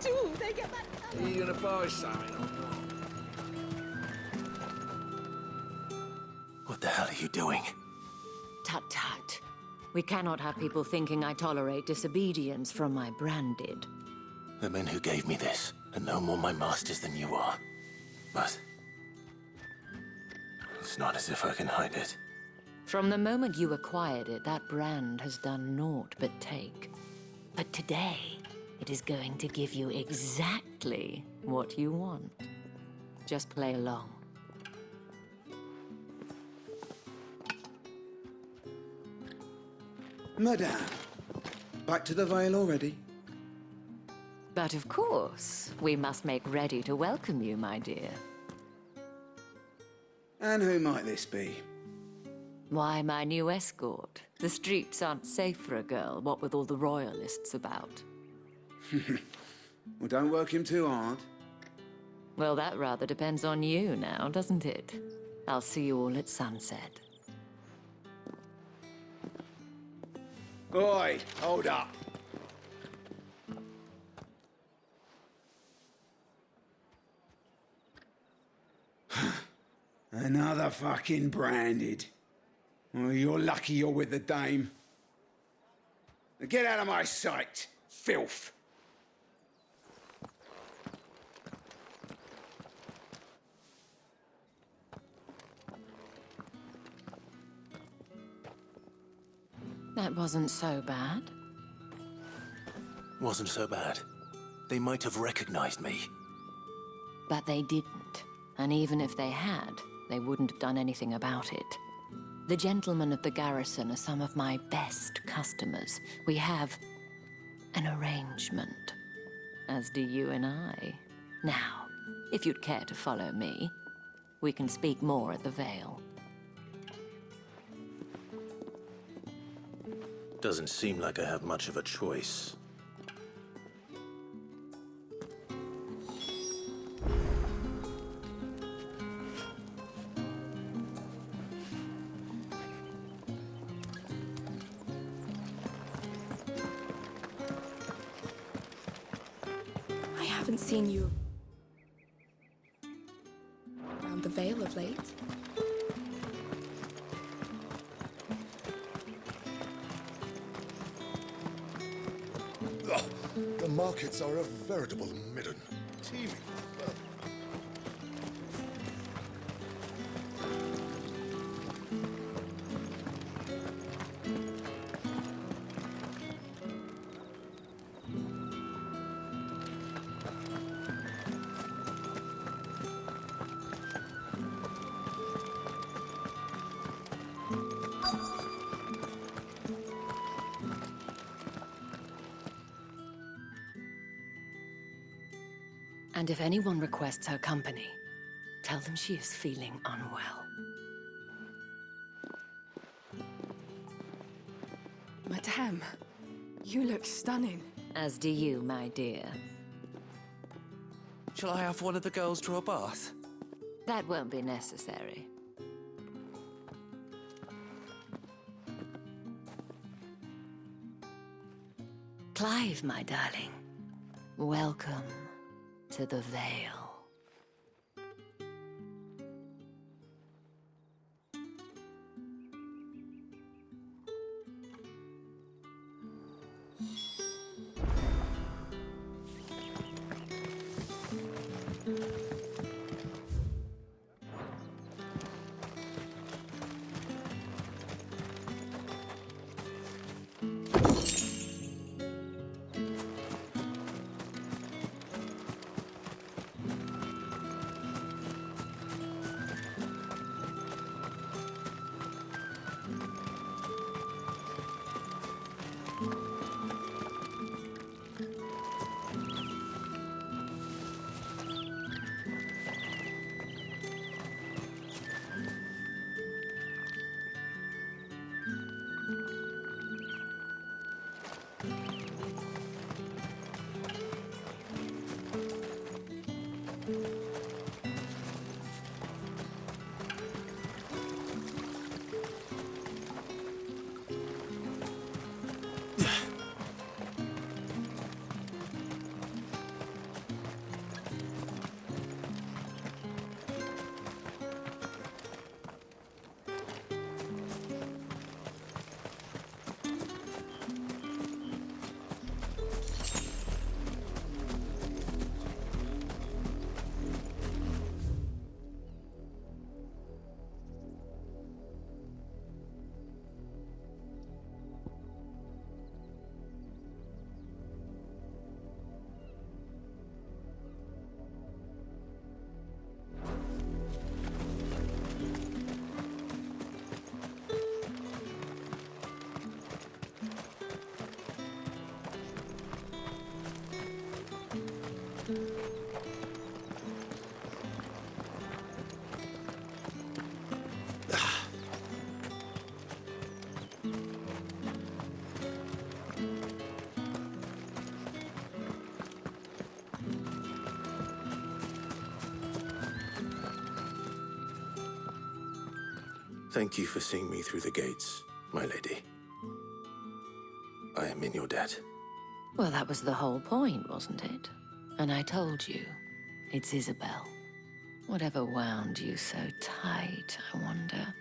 too. They get that. Are you gonna buy something or what? What the hell are you doing? Tut tut. We cannot have people thinking I tolerate disobedience from my branded. The men who gave me this are no more my masters than you are. But it's not as if I can hide it. From the moment you acquired it, that brand has done naught but take. But today, it is going to give you exactly what you want. Just play along. Madame, back to the Vale already? But of course, we must make ready to welcome you, my dear. And who might this be? Why, my new escort. The streets aren't safe for a girl, what with all the royalists about. Well, don't work him too hard. Well, that rather depends on you now, doesn't it? I'll see you all at sunset. Oi, hold up. Another fucking branded. Well, you're lucky you're with the dame. Now get out of my sight, filth. That wasn't so bad. Wasn't so bad. They might have recognized me. But they didn't. And even if they had, they wouldn't have done anything about it. The gentlemen of the garrison are some of my best customers. We have an arrangement, as do you and I. Now, if you'd care to follow me, we can speak more at the Vale. Doesn't seem like I have much of a choice. I haven't seen you around the Vale of late. The markets are a veritable midden, teeming with vermin. And if anyone requests her company, tell them she is feeling unwell. Madame, you look stunning. As do you, my dear. Shall I have one of the girls draw a bath? That won't be necessary. Clive, my darling. Welcome to the Vale. Thank you for seeing me through the gates, my lady. I am in your debt. Well, that was the whole point, wasn't it? And I told you, it's Isabel. Whatever wound you so tight, I wonder.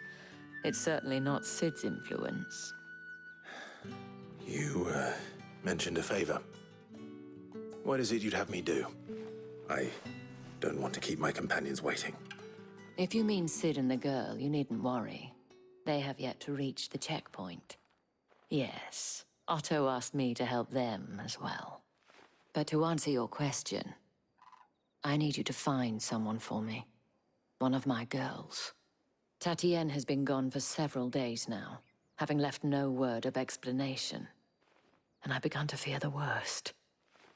It's certainly not Sid's influence. You, mentioned a favor. What is it you'd have me do? I don't want to keep my companions waiting. If you mean Sid and the girl, you needn't worry. They have yet to reach the checkpoint. Yes, Otto asked me to help them as well. But to answer your question, I need you to find someone for me. One of my girls. Tatienne has been gone for several days now, having left no word of explanation. And I've begun to fear the worst.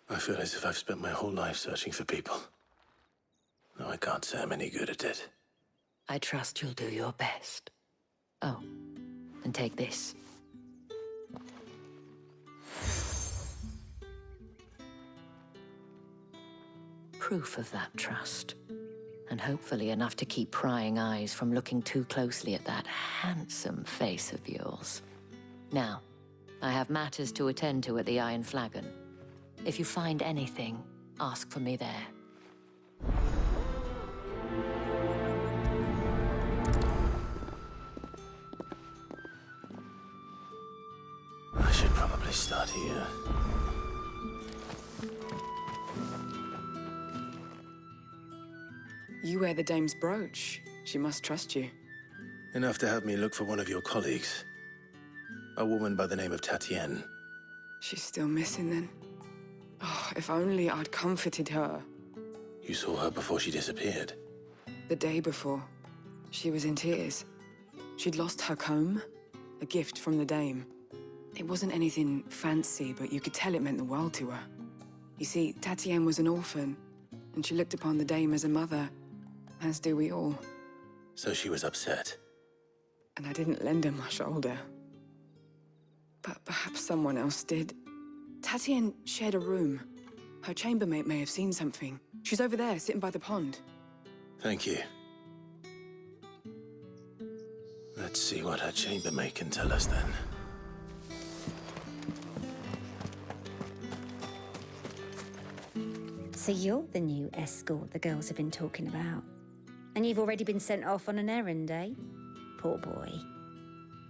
I feel as if I've spent my whole life searching for people. No, I can't say I'm any good at it. I trust you'll do your best. Oh, and take this. Proof of that trust. And hopefully enough to keep prying eyes from looking too closely at that handsome face of yours. Now, I have matters to attend to at the Iron Flagon. If you find anything, ask for me there. I should probably start here. You wear the dame's brooch. She must trust you. Enough to have me look for one of your colleagues. A woman by the name of Tatienne. She's still missing then. Oh, if only I'd comforted her. You saw her before she disappeared. The day before, she was in tears. She'd lost her comb, a gift from the dame. It wasn't anything fancy, but you could tell it meant the world to her. You see, Tatienne was an orphan, and she looked upon the dame as a mother, as do we all. So she was upset. And I didn't lend her my shoulder. But perhaps someone else did. Tatienne shared a room. Her chambermaid may have seen something. She's over there, sitting by the pond. Thank you. Let's see what her chambermaid can tell us then. So you're the new escort the girls have been talking about. And you've already been sent off on an errand, eh? Poor boy.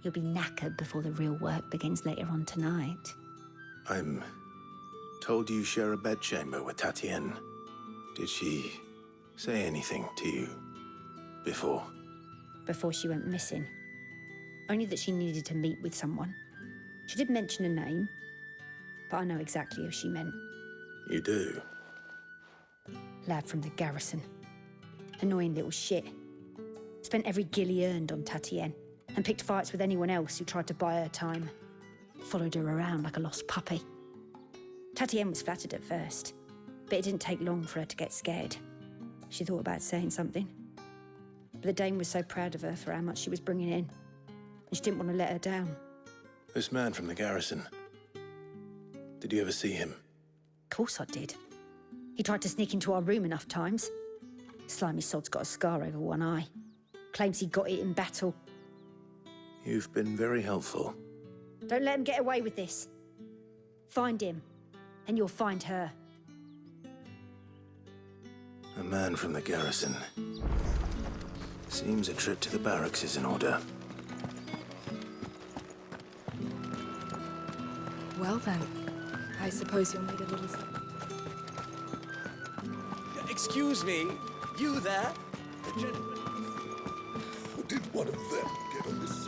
You'll be knackered before the real work begins later on tonight. I'm told you share a bedchamber with Tatienne. Did she say anything to you before? Before she went missing. Only that she needed to meet with someone. She did mention a name, but I know exactly who she meant. You do? Lad from the garrison. Annoying little shit. Spent every guil he earned on Tatienne, and picked fights with anyone else who tried to buy her time. Followed her around like a lost puppy. Tatienne was flattered at first, but it didn't take long for her to get scared. She thought about saying something. But the dame was so proud of her for how much she was bringing in, and she didn't want to let her down. This man from the garrison. Did you ever see him? Of course I did. He tried to sneak into our room enough times. Slimy sod's got a scar over one eye. Claims he got it in battle. You've been very helpful. Don't let him get away with this. Find him, and you'll find her. A man from the garrison. Seems a trip to the barracks is in order. Well then, I suppose you'll need a little something. Excuse me, you there? How did one of them get on this?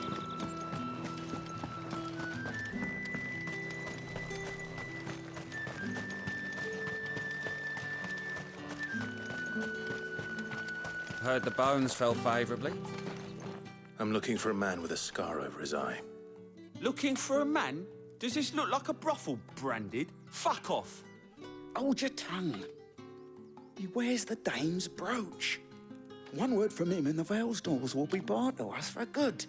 Heard the bones fell favourably. I'm looking for a man with a scar over his eye. Looking for a man? Does this look like a brothel branded? Fuck off! Hold your tongue. He wears the dame's brooch. One word from him and the Vale's doors will be barred to us for good.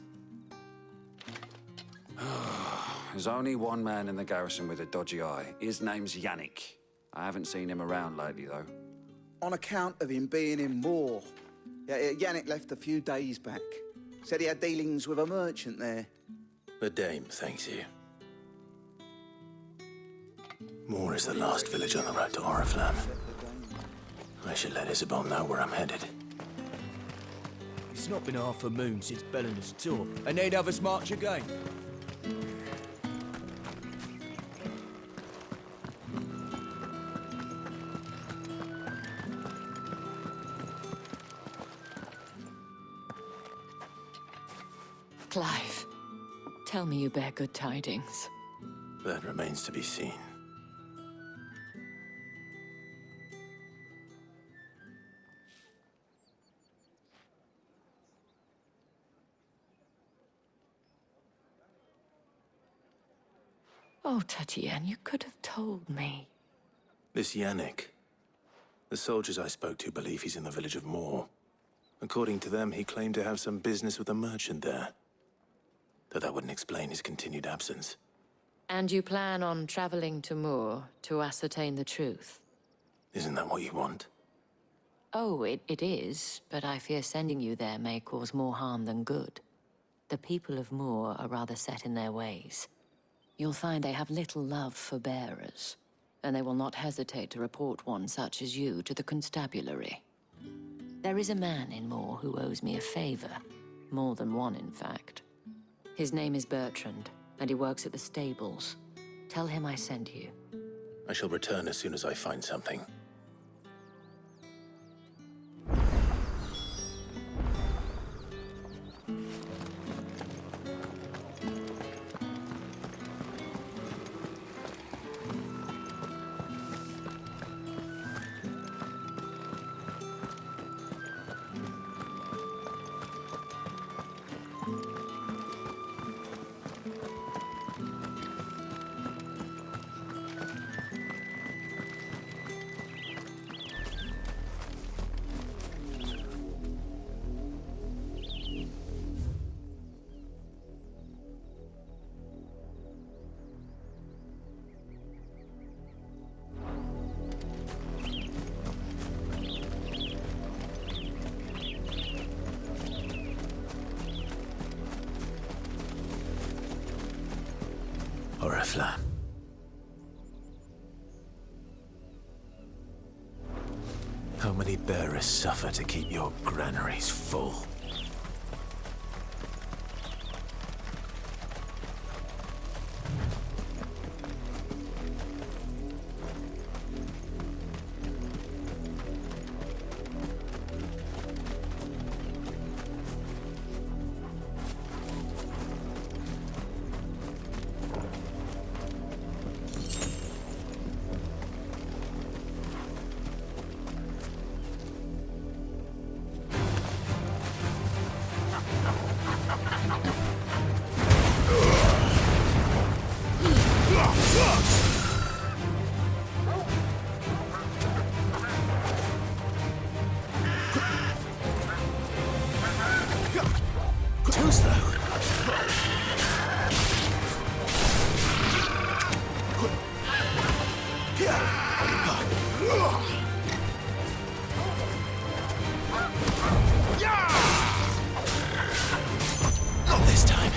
There's only one man in the garrison with a dodgy eye. His name's Yannick. I haven't seen him around lately, though. On account of him being in war. Yeah, Yannick left a few days back. Said he had dealings with a merchant there. The dame thanks you. Moor is the last village on the road to Oriflamme. I should let Isabel know where I'm headed. It's not been half a moon since Bellinger's tour, and they'd have us march again. Clive, tell me you bear good tidings. That remains to be seen. Oh, Tatienne, you could have told me. This Yannick. The soldiers I spoke to believe he's in the village of Moor. According to them, he claimed to have some business with a merchant there. Though that wouldn't explain his continued absence. And you plan on traveling to Moor to ascertain the truth? Isn't that what you want? Oh, it is, but I fear sending you there may cause more harm than good. The people of Moor are rather set in their ways. You'll find they have little love for bearers, and they will not hesitate to report one such as you to the constabulary. There is a man in Moor who owes me a favor. More than one, in fact. His name is Bertrand, and he works at the stables. Tell him I sent you. I shall return as soon as I find something. Oriflamme. How many bearers suffer to keep your granaries full? Too slow. Not this time.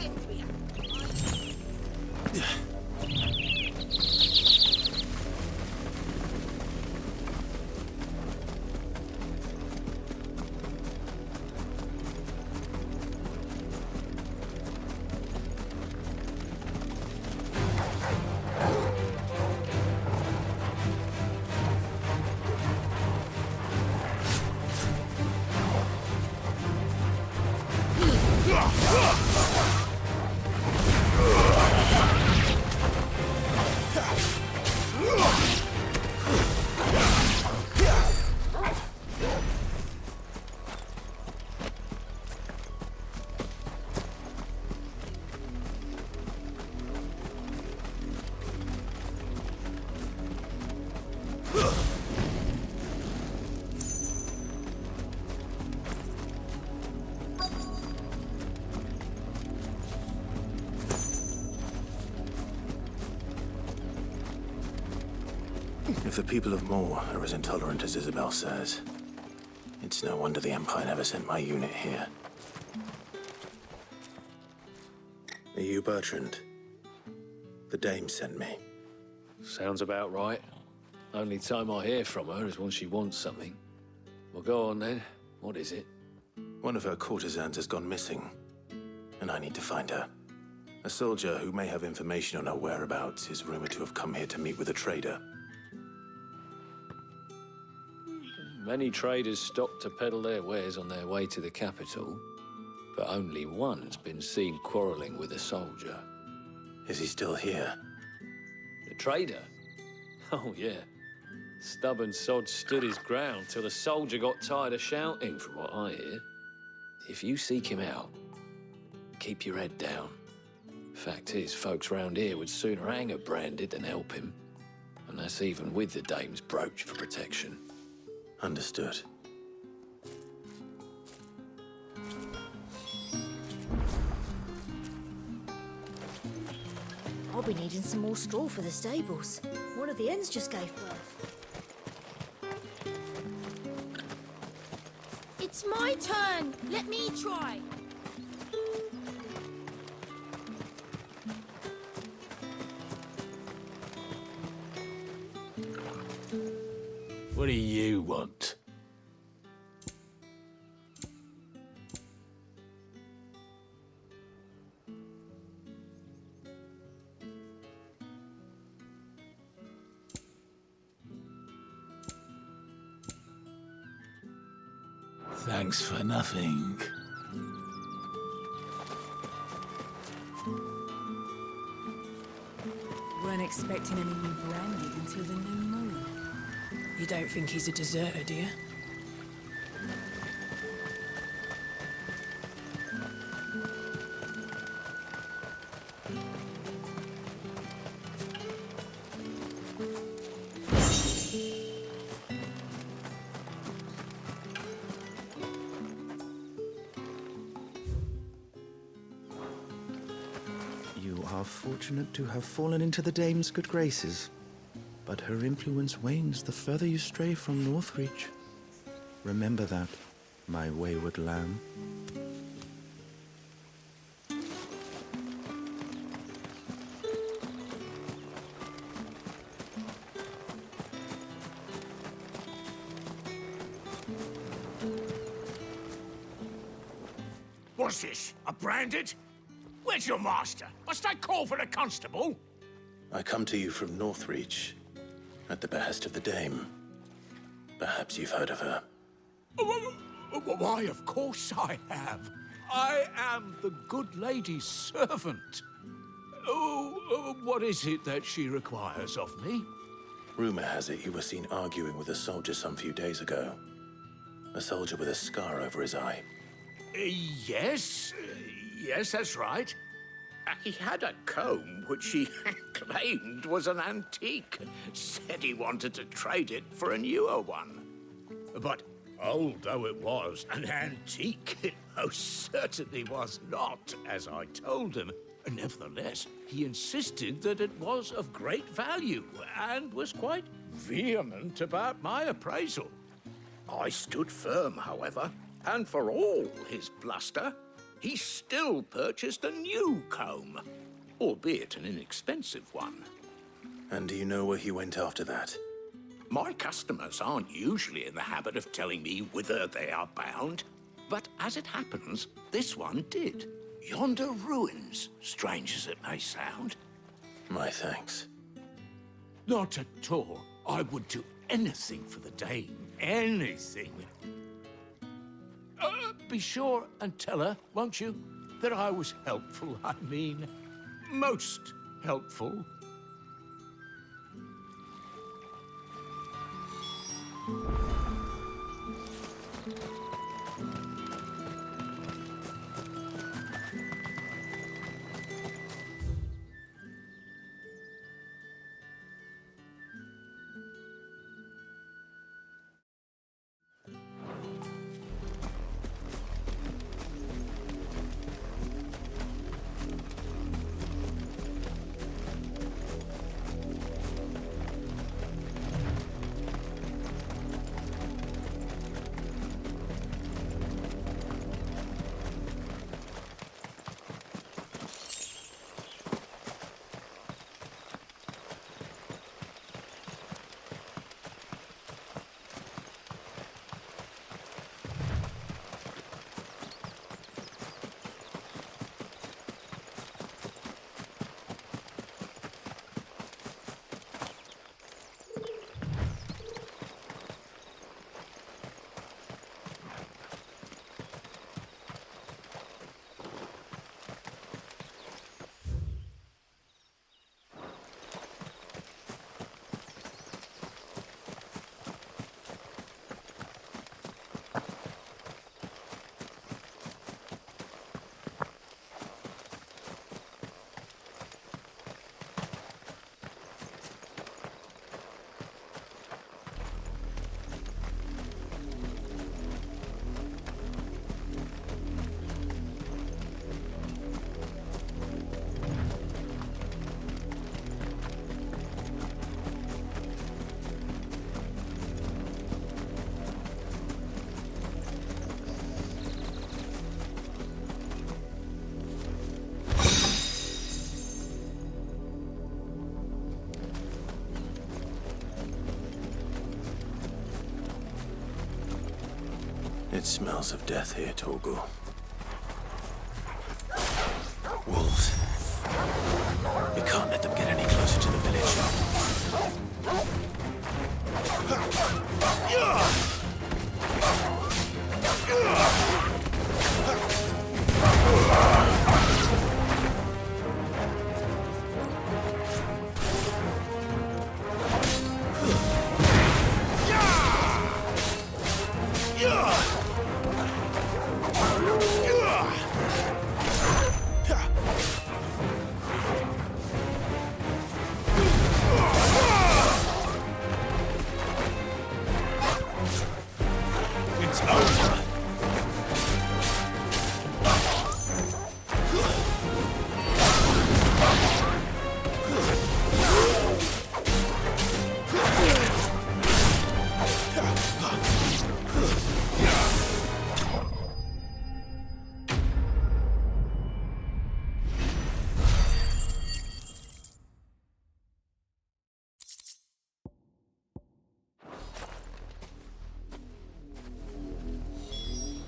pens with you. If the people of Moor are as intolerant as Isabel says, it's no wonder the Empire never sent my unit here. Are you Bertrand? The Dame sent me. Sounds about right. Only time I hear from her is when she wants something. Well, go on then. What is it? One of her courtesans has gone missing, and I need to find her. A soldier who may have information on her whereabouts is rumored to have come here to meet with a trader. Many traders stop to peddle their wares on their way to the capital, but only one's been seen quarreling with a soldier. Is he still here? The trader? Oh, yeah. Stubborn sod stood his ground till the soldier got tired of shouting, from what I hear. If you seek him out, keep your head down. Fact is, folks round here would sooner hang a branded than help him. And that's even with the Dame's brooch for protection. Understood. I'll be needing some more straw for the stables. One of the hens just gave birth. It's my turn. Let me try. What do you want? Thanks for nothing. Weren't expecting any new brandy until the new moon. You don't think he's a deserter, do you? You are fortunate to have fallen into the Dame's good graces. But her influence wanes the further you stray from Northreach. Remember that, my wayward lamb. What's this? A branded? Where's your master? Must I call for the constable? I come to you from Northreach, at the behest of the Dame. Perhaps you've heard of her. Why, of course I have. I am the good lady's servant. What is it that she requires of me? Rumor has it you were seen arguing with a soldier some few days ago. A soldier with a scar over his eye. Yes, that's right. He had a comb which he claimed was an antique. Said he wanted to trade it for a newer one. But old though it was, an antique it most certainly was not, as I told him. Nevertheless, he insisted that it was of great value and was quite vehement about my appraisal. I stood firm, however, and for all his bluster, he still purchased a new comb, albeit an inexpensive one. And do you know where he went after that? My customers aren't usually in the habit of telling me whither they are bound, but as it happens, this one did. Yonder ruins, strange as it may sound. My thanks. Not at all. I would do anything for the Dame. Anything. Be sure and tell her, won't you, that I was helpful. I mean, most helpful. It smells of death here, Torgal. Wolves. We can't let them get any closer to the village. It's over.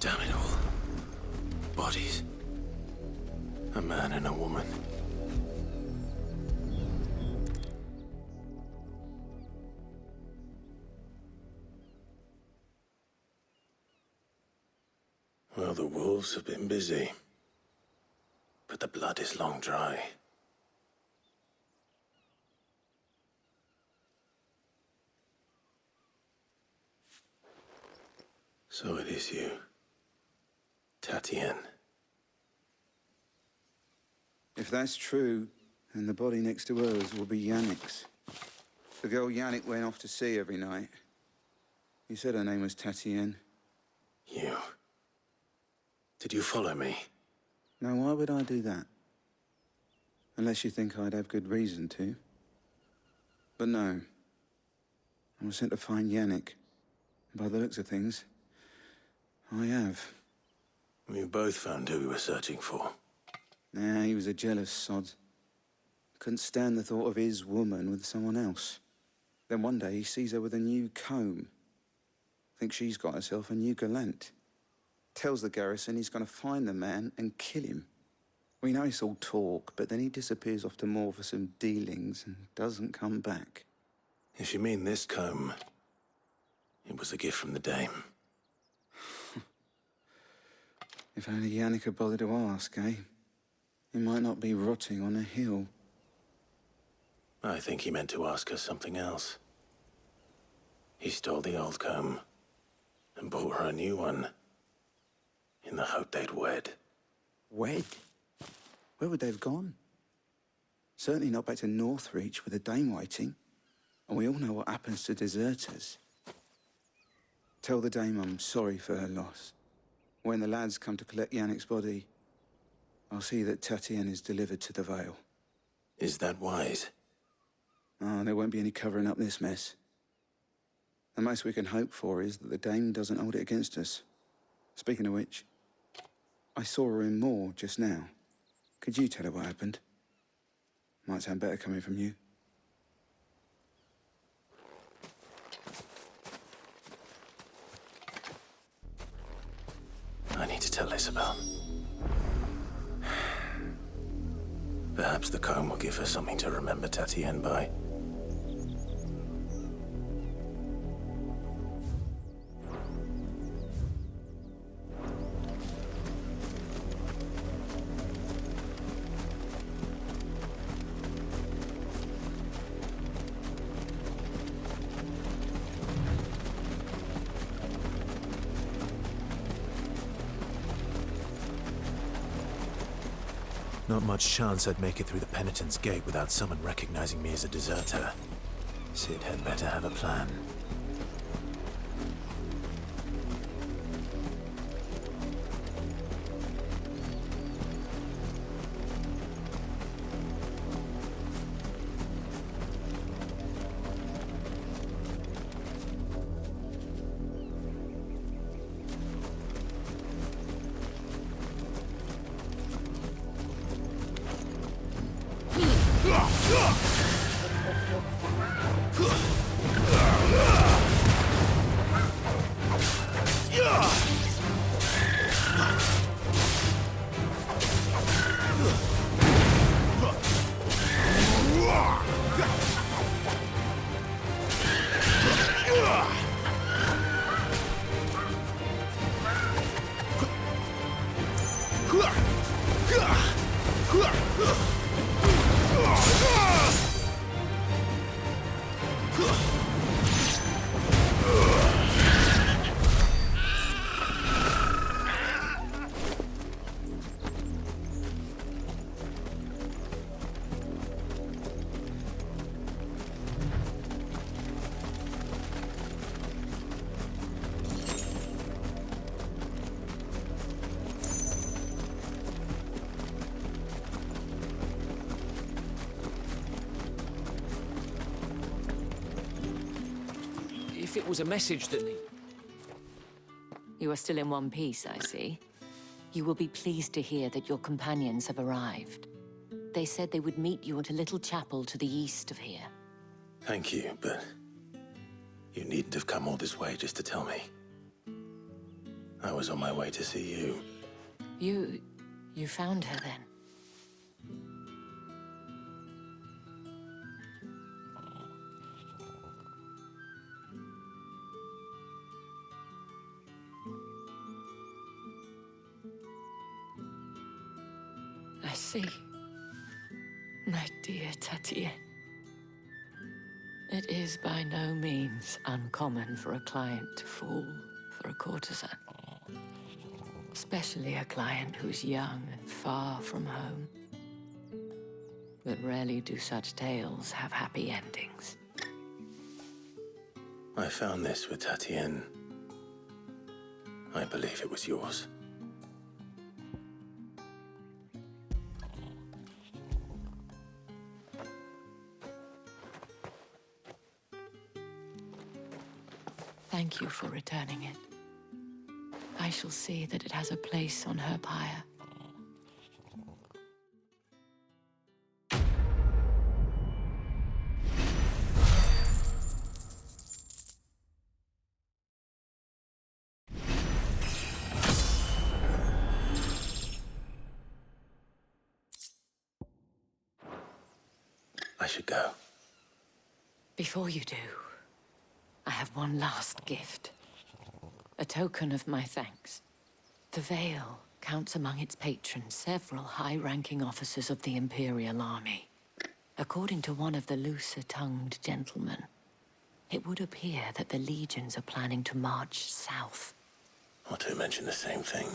Damn it all. Bodies. A man and a woman. Well, the wolves have been busy. But the blood is long dry. So it is you. Tatienne. If that's true, then the body next to hers will be Yannick's. The girl Yannick went off to see every night. He said her name was Tatienne. You. Did you follow me? Now, why would I do that? Unless you think I'd have good reason to. But no. I was sent to find Yannick. By the looks of things, I have. We both found who we were searching for. Nah, he was a jealous sod. Couldn't stand the thought of his woman with someone else. Then one day he sees her with a new comb. Thinks she's got herself a new gallant. Tells the garrison he's going to find the man and kill him. We know it's all talk, but then he disappears off to Moor for some dealings and doesn't come back. If you mean this comb, it was a gift from the Dame. If only Yannick had bothered to ask, eh? He might not be rotting on a hill. I think he meant to ask her something else. He stole the old comb and bought her a new one in the hope they'd wed. Wed? Where would they have gone? Certainly not back to Northreach with the Dame waiting. And we all know what happens to deserters. Tell the Dame I'm sorry for her loss. When the lads come to collect Yannick's body, I'll see that Tatienne is delivered to the Vale. Is that wise? Oh, there won't be any covering up this mess. The most we can hope for is that the Dame doesn't hold it against us. Speaking of which, I saw her in Moor just now. Could you tell her what happened? Might sound better coming from you. I need to tell Isabel. Perhaps the comb will give her something to remember Tatienne by. Not much chance I'd make it through the Penitent's Gate without someone recognizing me as a deserter. Sid had better have a plan. If it was a message that You are still in one piece, I see. You will be pleased to hear that your companions have arrived. They said they would meet you at a little chapel to the east of here. Thank you, but you needn't have come all this way just to tell me. I was on my way to see you. You found her then? I see. My dear Tatienne. It is by no means uncommon for a client to fall for a courtesan. Especially a client who's young and far from home. But rarely do such tales have happy endings. I found this with Tatienne. I believe it was yours. Thank you for returning it. I shall see that it has a place on her pyre. I should go. Before you do, I have one last gift. A token of my thanks. The Vale counts among its patrons several high-ranking officers of the Imperial Army. According to one of the looser-tongued gentlemen, it would appear that the legions are planning to march south. Or to mention the same thing.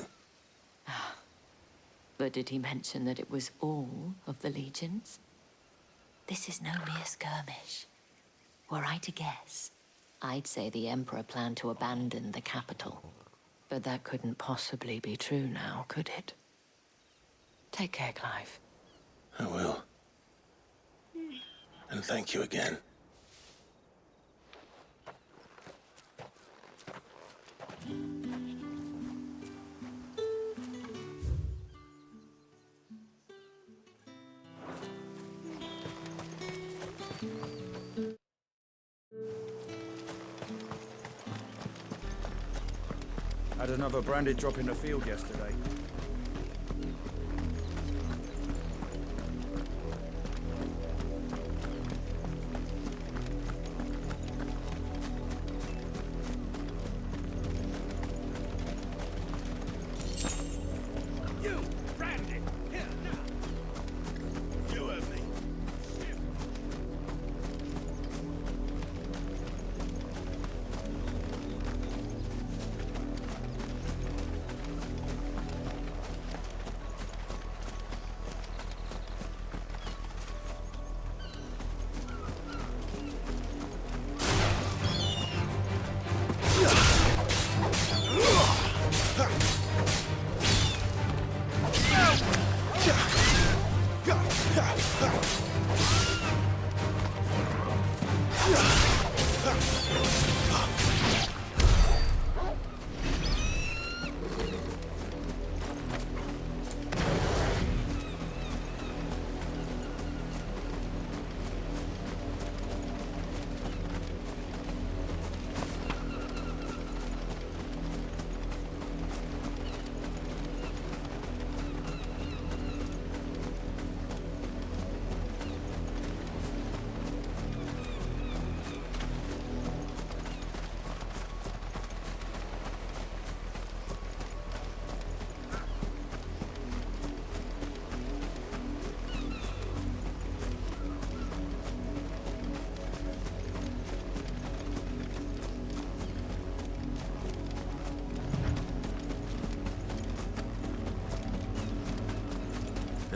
But did he mention that it was all of the legions? This is no mere skirmish. Were I to guess, I'd say the Emperor planned to abandon the capital. But that couldn't possibly be true now, could it? Take care, Clive. I will. And thank you again. Had another branded drop in the field yesterday. You, branded! Here, now! You have me.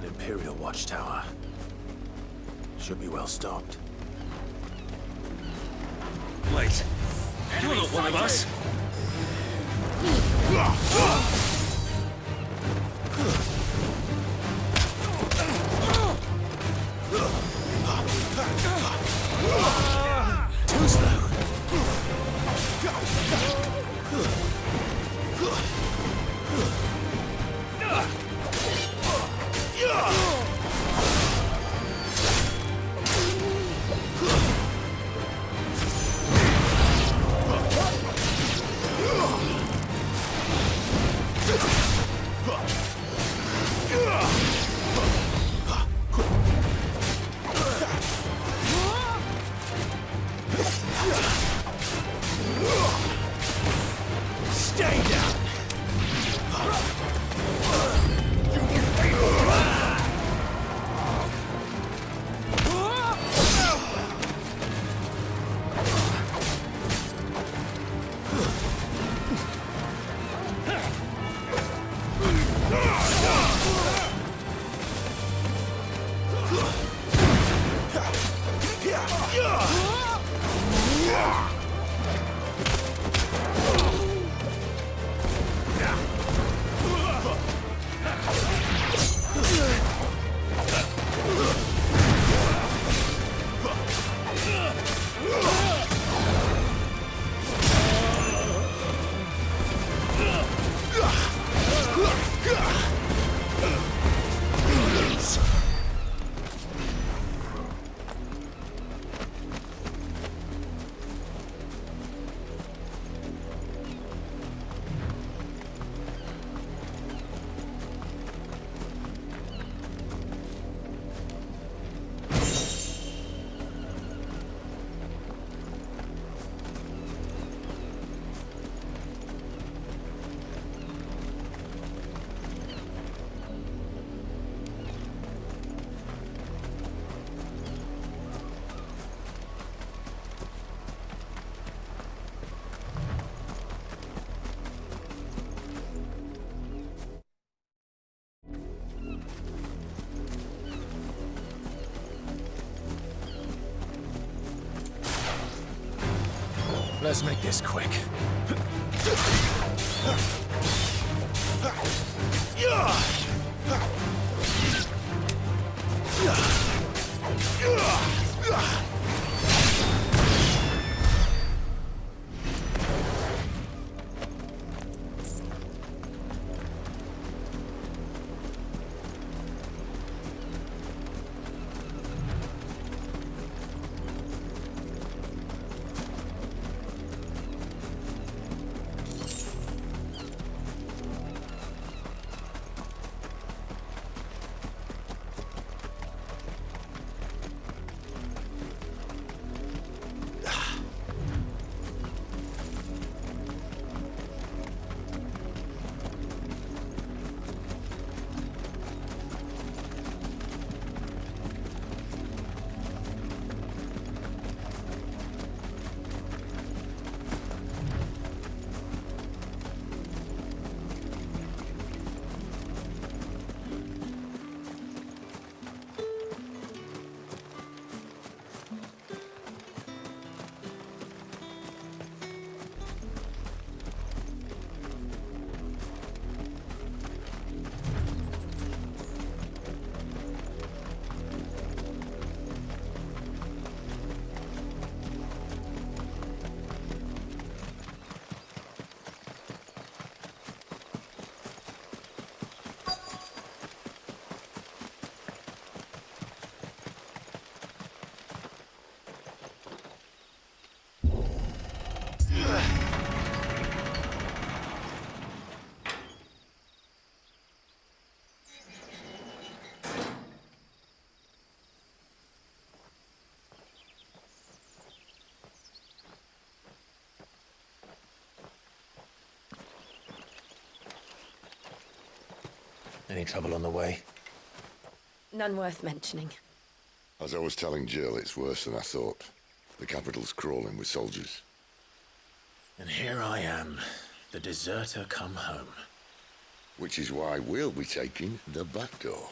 Imperial watchtower. Should be well stocked. Wait, you're not one of us. Too slow. Let's make this quick. Any trouble on the way? None worth mentioning. As I was telling Jill, it's worse than I thought. The capital's crawling with soldiers. And here I am, the deserter come home. Which is why we'll be taking the back door.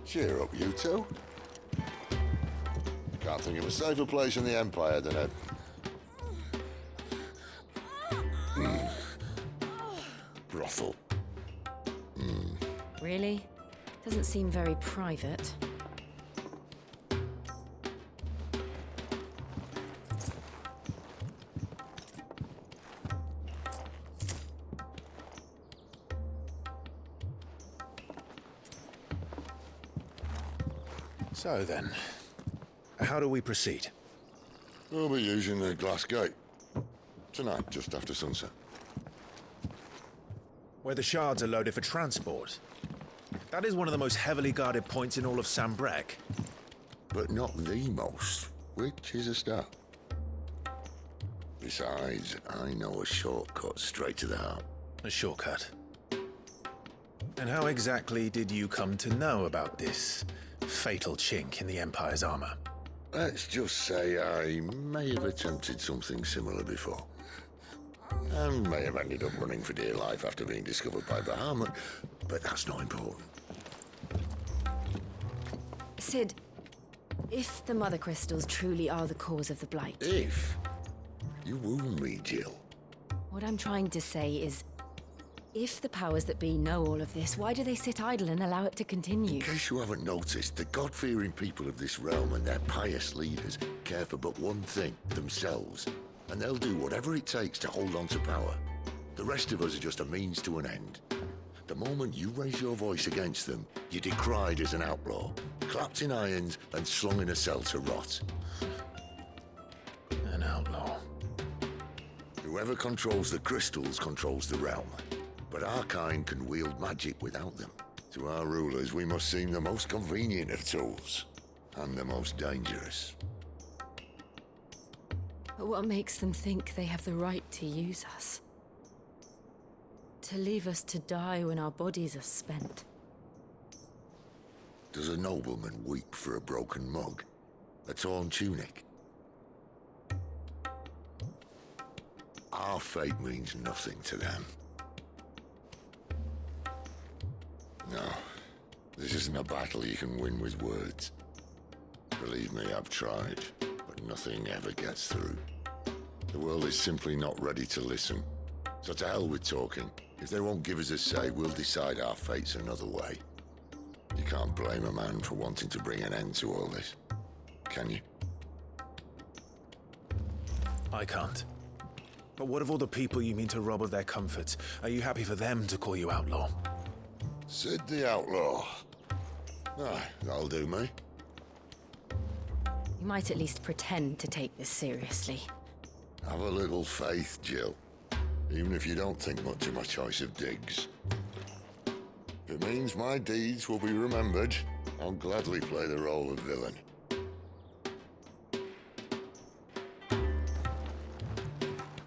Cheer up, you two. Can't think of a safer place in the Empire than a... brothel. Really? Doesn't seem very private. So then, how do we proceed? We'll be using the glass gate. Tonight, just after sunset. Where the shards are loaded for transport. That is one of the most heavily guarded points in all of Sambrek. But not the most, which is a start. Besides, I know a shortcut straight to the heart. A shortcut? And how exactly did you come to know about this fatal chink in the Empire's armor? Let's just say I may have attempted something similar before. And may have ended up running for dear life after being discovered by Bahamut, but that's not important. Sid, if the Mother Crystals truly are the cause of the Blight... If? You wound me, Jill. What I'm trying to say is, If the powers that be know all of this, why do they sit idle and allow it to continue? In case you haven't noticed, the God-fearing people of this realm and their pious leaders care for but one thing, themselves. And they'll do whatever it takes to hold on to power. The rest of us are just a means to an end. The moment you raise your voice against them, you're decried as an outlaw, clapped in irons and slung in a cell to rot. An outlaw. Whoever controls the crystals controls the realm. But our kind can wield magic without them. To our rulers, we must seem the most convenient of tools, and the most dangerous. But what makes them think they have the right to use us? To leave us to die when our bodies are spent? Does a nobleman weep for a broken mug? A torn tunic? Our fate means nothing to them. No, this isn't a battle you can win with words. Believe me, I've tried, but nothing ever gets through. The world is simply not ready to listen. So to hell with talking. If they won't give us a say, we'll decide our fates another way. You can't blame a man for wanting to bring an end to all this, can you? I can't. But what of all the people you mean to rob of their comforts? Are you happy for them to call you outlaw? Sid the Outlaw. Ah, that'll do me. You might at least pretend to take this seriously. Have a little faith, Jill. Even if you don't think much of my choice of digs. If it means my deeds will be remembered, I'll gladly play the role of villain.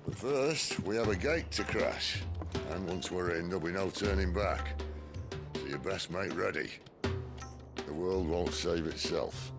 But first, we have a gate to crash. And once we're in, there'll be no turning back. So you best make ready. The world won't save itself.